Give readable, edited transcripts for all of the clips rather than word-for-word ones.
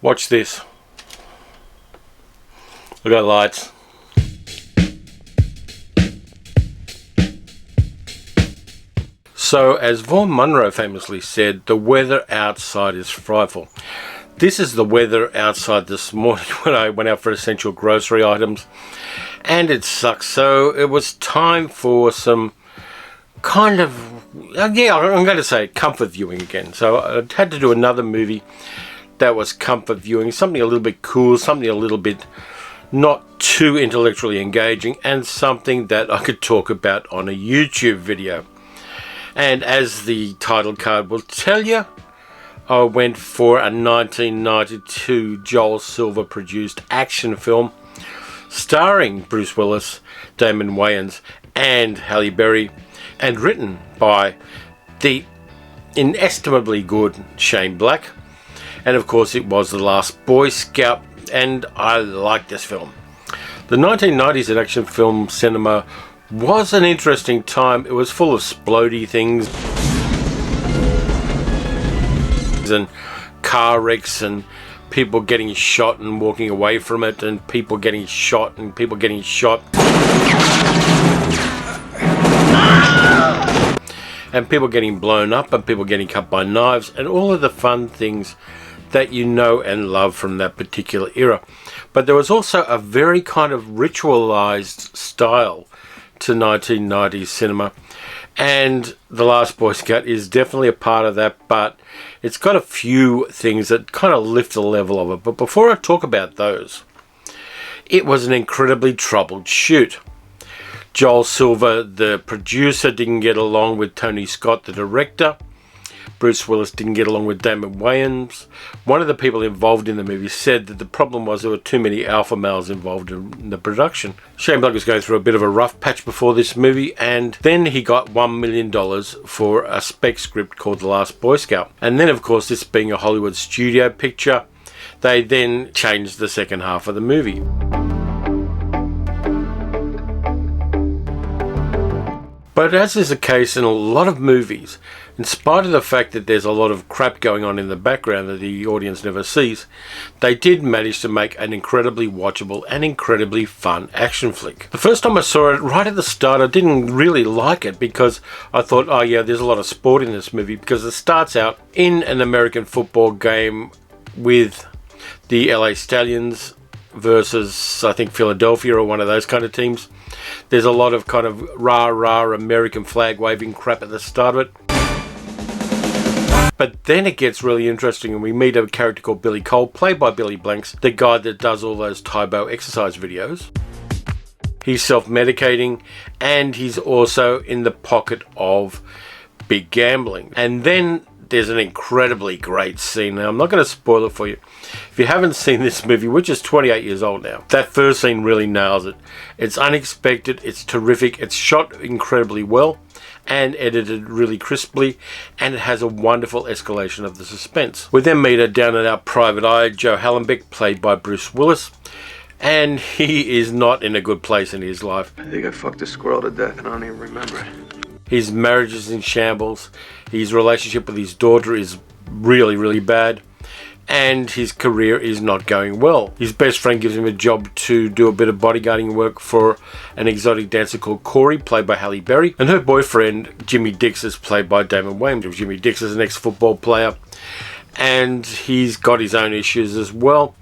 Watch this. Look at the lights. So, as Vaughn Monroe famously said, the weather outside is frightful. This is the weather outside this morning when I went out for essential grocery items, and it sucks. So it was time for some kind of, I'm going to say comfort viewing again. So I had to do another movie that was comfort viewing, something a little bit cool, something a little bit not too intellectually engaging, and something that I could talk about on a YouTube video. And as the title card will tell you, I went for a 1992 Joel Silver produced action film starring Bruce Willis, Damon Wayans and Halle Berry, and written by the inestimably good Shane Black. And of course it was The Last Boy Scout, and I like this film. The 1990s in action film cinema was an interesting time. It was full of splodey things and car wrecks and people getting shot and walking away from it, and people getting shot and people getting shot and people getting blown up and people getting cut by knives and all of the fun things that you know and love from that particular era. But there was also a very kind of ritualized style to 1990s cinema, and The Last Boy Scout is definitely a part of that, but it's got a few things that kind of lift the level of it. But before I talk about those, it was an incredibly troubled shoot. Joel Silver, the producer, didn't get along with Tony Scott, the director. Bruce Willis didn't get along with Damon Wayans. One of the people involved in the movie said that the problem was there were too many alpha males involved in the production. Shane Black was going through a bit of a rough patch before this movie, and then he got $1 million for a spec script called The Last Boy Scout. And then, of course, this being a Hollywood studio picture, they then changed the second half of the movie. But as is the case in a lot of movies, in spite of the fact that there's a lot of crap going on in the background that the audience never sees, they did manage to make an incredibly watchable and incredibly fun action flick. The first time I saw it, right at the start, I didn't really like it because I thought, oh yeah, there's a lot of sport in this movie, because it starts out in an American football game with the LA Stallions versus, I think, Philadelphia or one of those kind of teams. There's a lot of kind of rah-rah American flag waving crap at the start of it. But then it gets really interesting and we meet a character called Billy Cole, played by Billy Blanks, the guy that does all those Tybo exercise videos. He's self-medicating and he's also in the pocket of big gambling. And then there's an incredibly great scene. Now, I'm not going to spoil it for you. If you haven't seen this movie, which is 28 years old now, that first scene really nails it. It's unexpected, it's terrific, it's shot incredibly well and edited really crisply, and it has a wonderful escalation of the suspense. We then meet a down-and-out private eye, Joe Hallenbeck, played by Bruce Willis, and he is not in a good place in his life. I think I fucked a squirrel to death and I don't even remember it. His marriage is in shambles, his relationship with his daughter is really, really bad, and his career is not going well. His best friend gives him a job to do a bit of bodyguarding work for an exotic dancer called Corey, played by Halle Berry, and her boyfriend, Jimmy Dix, is played by Damon Wayans. Jimmy Dix is an ex-football player, and he's got his own issues as well.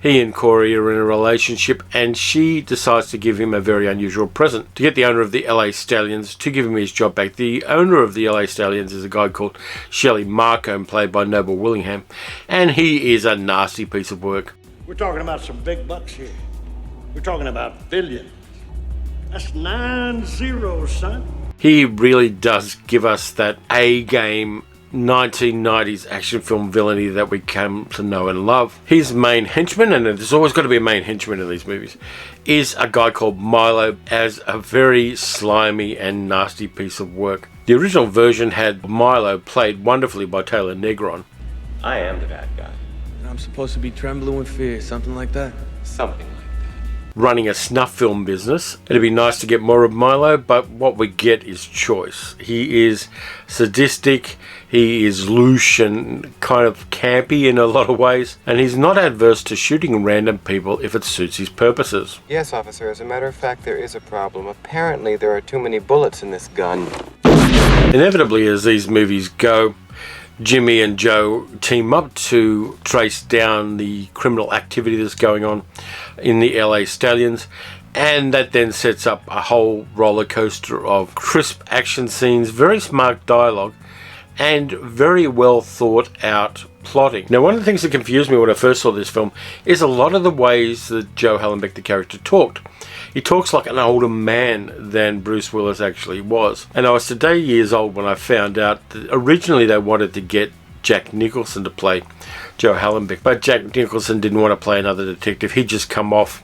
He and Corey are in a relationship, and she decides to give him a very unusual present to get the owner of the LA Stallions to give him his job back. The owner of the LA Stallions is a guy called Shelley Marcombe, played by Noble Willingham, and he is a nasty piece of work. We're talking about some big bucks here. We're talking about billions. That's 9 zeros, son. He really does give us that A-game 1990s action film villainy that we come to know and love. His main henchman, and there's always got to be a main henchman in these movies, is a guy called Milo, as a very slimy and nasty piece of work. The original version had Milo played wonderfully by Taylor Negron. I am the bad guy. And I'm supposed to be trembling with fear, something like that? Something like that. running a snuff film business. It'd be nice to get more of Milo, but what we get is choice. He is sadistic, he is louche and kind of campy in a lot of ways, and he's not adverse to shooting random people if it suits his purposes. Yes, officer. As a matter of fact, there is a problem. Apparently, there are too many bullets in this gun. Inevitably, as these movies go, Jimmy and Joe team up to trace down the criminal activity that's going on in the LA Stallions, and that then sets up a whole roller coaster of crisp action scenes, very smart dialogue, and very well thought out plotting. Now, one of the things that confused me when I first saw this film is a lot of the ways that Joe Hallenbeck, the character, talked. He talks like an older man than Bruce Willis actually was. And I was today years old when I found out that originally they wanted to get Jack Nicholson to play Joe Hallenbeck, but Jack Nicholson didn't want to play another detective. He'd just come off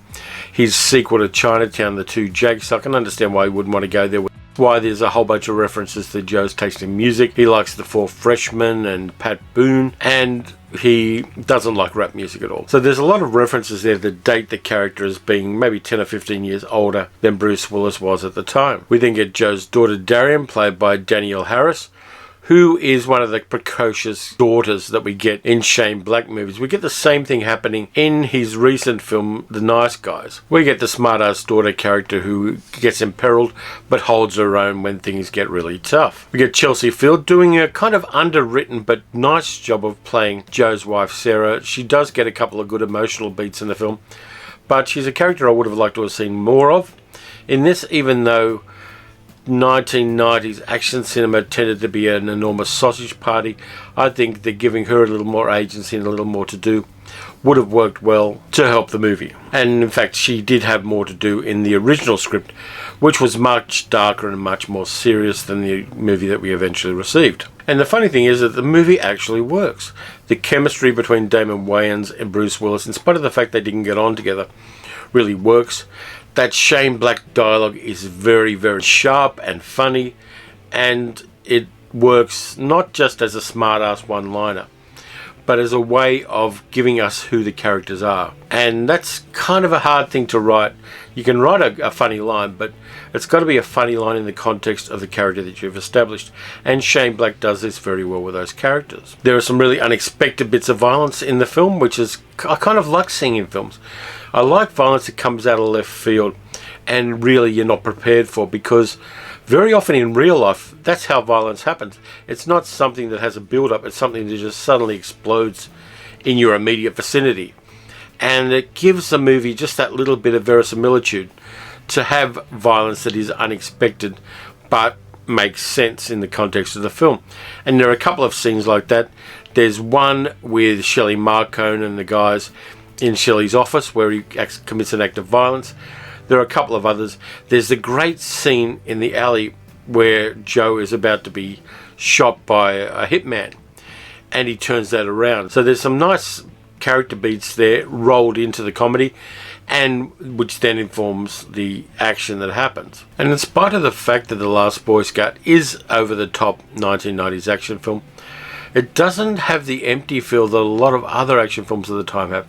his sequel to Chinatown, The Two Jakes, so I can understand why he wouldn't want to go there. Why there's a whole bunch of references to Joe's taste in music. He likes The Four Freshmen and Pat Boone, and he doesn't like rap music at all. So there's a lot of references there that date the character as being maybe 10 or 15 years older than Bruce Willis was at the time. We then get Joe's daughter Darian, played by Danielle Harris, who is one of the precocious daughters that we get in Shane Black movies. We get the same thing happening in his recent film, The Nice Guys. We get the smart-ass daughter character who gets imperiled but holds her own when things get really tough. We get Chelsea Field doing a kind of underwritten but nice job of playing Joe's wife, Sarah. She does get a couple of good emotional beats in the film, but she's a character I would have liked to have seen more of in this, even though 1990s action cinema tended to be an enormous sausage party. I think that giving her a little more agency and a little more to do would have worked well to help the movie. And in fact, she did have more to do in the original script, which was much darker and much more serious than the movie that we eventually received. And the funny thing is that the movie actually works. The chemistry between Damon Wayans and Bruce Willis, in spite of the fact they didn't get on together, really works. That Shane Black dialogue is very, very sharp and funny, and it works not just as a smart-ass one-liner, but as a way of giving us who the characters are. And that's kind of a hard thing to write. You can write a funny line, but it's got to be a funny line in the context of the character that you've established. And Shane Black does this very well with those characters. There are some really unexpected bits of violence in the film, which is I kind of like seeing in films. I like violence that comes out of left field and really you're not prepared for, because very often in real life, that's how violence happens. It's not something that has a build-up, it's something that just suddenly explodes in your immediate vicinity. And it gives the movie just that little bit of verisimilitude to have violence that is unexpected, but makes sense in the context of the film. And there are a couple of scenes like that. There's one with Shelley Marcone and the guys in Shelley's office where he commits an act of violence. There are a couple of others. There's the great scene in the alley where Joe is about to be shot by a hitman, and he turns that around. So there's some nice character beats there rolled into the comedy, and which then informs the action that happens. And in spite of the fact that The Last Boy Scout is over-the-top 1990s action film, it doesn't have the empty feel that a lot of other action films of the time have.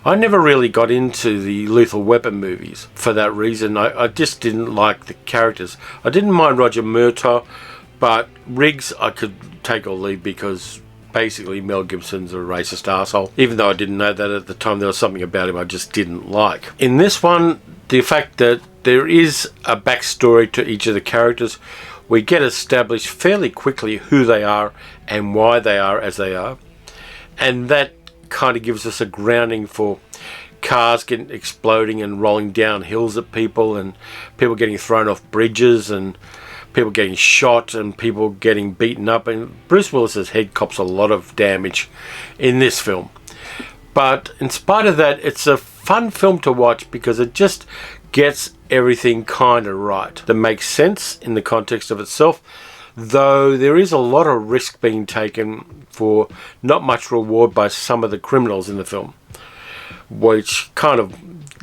I never really got into the Lethal Weapon movies for that reason. I just didn't like the characters. I didn't mind Roger Murtaugh, but Riggs I could take or leave because basically Mel Gibson's a racist arsehole. Even though I didn't know that at the time, there was something about him I just didn't like. In this one, the fact that there is a backstory to each of the characters, we get established fairly quickly who they are and why they are as they are. And that kind of gives us a grounding for cars getting exploding and rolling down hills at people, and people getting thrown off bridges, and people getting shot, and people getting beaten up. And Bruce Willis's head cops a lot of damage in this film. But in spite of that, it's a fun film to watch because it just gets everything kind of right. That makes sense in the context of itself, though there is a lot of risk being taken for not much reward by some of the criminals in the film, which kind of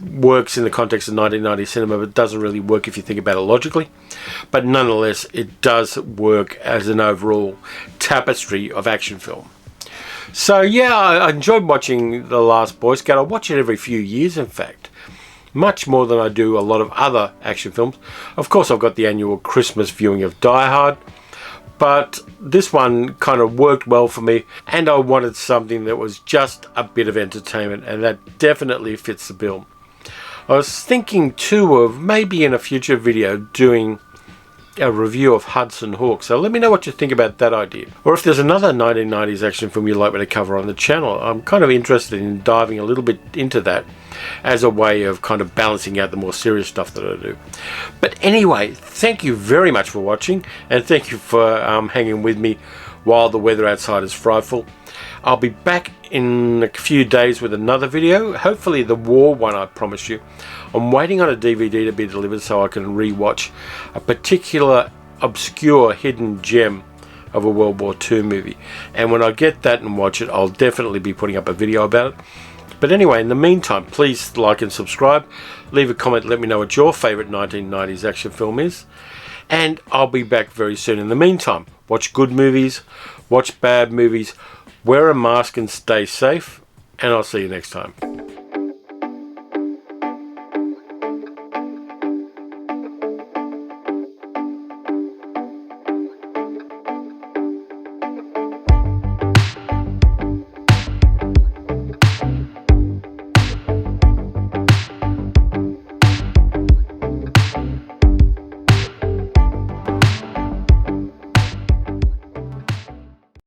works in the context of 1990s cinema, but doesn't really work if you think about it logically. But nonetheless, it does work as an overall tapestry of action film. So yeah, I enjoyed watching The Last Boy Scout. I watch it every few years, in fact. much more than I do a lot of other action films. Of course, I've got the annual Christmas viewing of Die Hard, but this one kind of worked well for me, and I wanted something that was just a bit of entertainment, and that definitely fits the bill. I was thinking too of maybe in a future video doing a review of Hudson Hawk, so let me know what you think about that idea. Or if there's another 1990s action film you'd like me to cover on the channel, I'm kind of interested in diving a little bit into that as a way of kind of balancing out the more serious stuff that I do. But anyway, thank you very much for watching, and thank you for hanging with me while the weather outside is frightful. I'll be back in a few days with another video, hopefully the war one, I promise you. I'm waiting on a DVD to be delivered so I can rewatch a particular obscure hidden gem of a World War II movie. And when I get that and watch it, I'll definitely be putting up a video about it. But anyway, in the meantime, please like and subscribe. Leave a comment, let me know what your favourite 1990s action film is. And I'll be back very soon. In the meantime, watch good movies, watch bad movies, wear a mask and stay safe, and I'll see you next time.